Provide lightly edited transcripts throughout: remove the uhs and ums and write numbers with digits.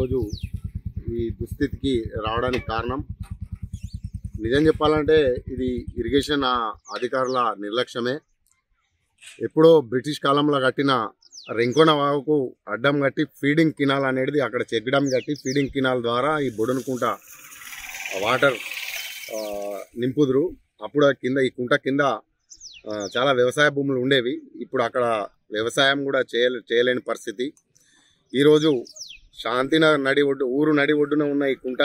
ఈరోజు ఈ దుస్థితికి రావడానికి కారణం నిజం చెప్పాలంటే ఇది ఇరిగేషన్ అధికారుల నిర్లక్ష్యమే. ఎప్పుడో బ్రిటిష్ కాలంలో కట్టిన రెంకోన వాగుకు అడ్డం కట్టి ఫీడింగ్ కినాల్ అనేది అక్కడ చెక్ డ్యామ్ కట్టి ఫీడింగ్ కినాల్ ద్వారా ఈ బొడనుకుంట వాటర్ నింపుదురు. అప్పుడు కింద ఈ కుంట కింద చాలా వ్యవసాయ భూములు ఉండేవి. ఇప్పుడు అక్కడ వ్యవసాయం కూడా చేయలేని పరిస్థితి. ఈరోజు శాంతినగర్ ఊరు నడి ఒడ్డున ఉన్న ఈ కుంట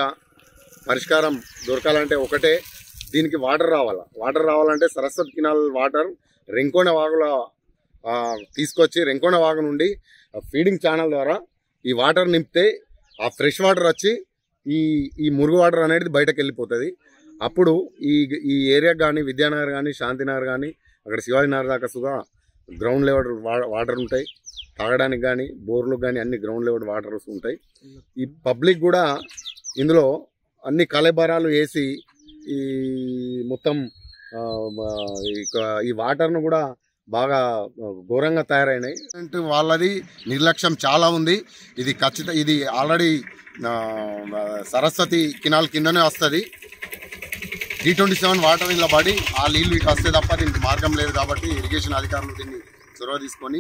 పరిష్కారం దొరకాలంటే ఒకటే, దీనికి వాటర్ రావాలంటే సరస్వతి కినాల్ వాటర్ రెంకోన వాగుల తీసుకొచ్చి రెంకోన వాగు నుండి ఫీడింగ్ ఛానల్ ద్వారా ఈ వాటర్ నింపితే ఆ ఫ్రెష్ వాటర్ వచ్చి ఈ మురుగు వాటర్ అనేది బయటకు వెళ్ళిపోతుంది. అప్పుడు ఈ ఏరియా కానీ విద్యానగర్ కానీ శాంతినగర్ కానీ అక్కడ శివాజీనగర్ దాకా సుగా గ్రౌండ్ లెవెల్ వాటర్ ఉంటాయి. తాగడానికి కానీ బోర్లకు కానీ అన్ని గ్రౌండ్ లెవెల్ వాటర్స్ ఉంటాయి. ఈ పబ్లిక్ కూడా ఇందులో అన్ని కలబరాలు వేసి ఈ మొత్తం ఈ వాటర్ను కూడా బాగా ఘోరంగా తయారైనాయి. వాళ్ళది నిర్లక్ష్యం చాలా ఉంది. ఇది ఆల్రెడీ సరస్వతి కినాల్ కిందనే వస్తుంది. D27 వాటర్ ఇలా పడి ఆ నీళ్ళు ఇక వస్తే తప్ప దీనికి మార్గం లేదు. కాబట్టి ఇరిగేషన్ అధికారులు దీన్ని చొరవ తీసుకొని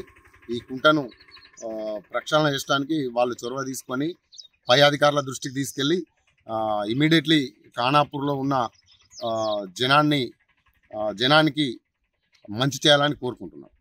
ఈ కుంటను ప్రక్షాళన చేయడానికి వాళ్ళు చొరవ తీసుకొని పై అధికారుల దృష్టికి తీసుకెళ్ళి ఇమీడియట్లీ ఖానాపూర్లో ఉన్న జనానికి మంచి చేయాలని కోరుకుంటున్నాం.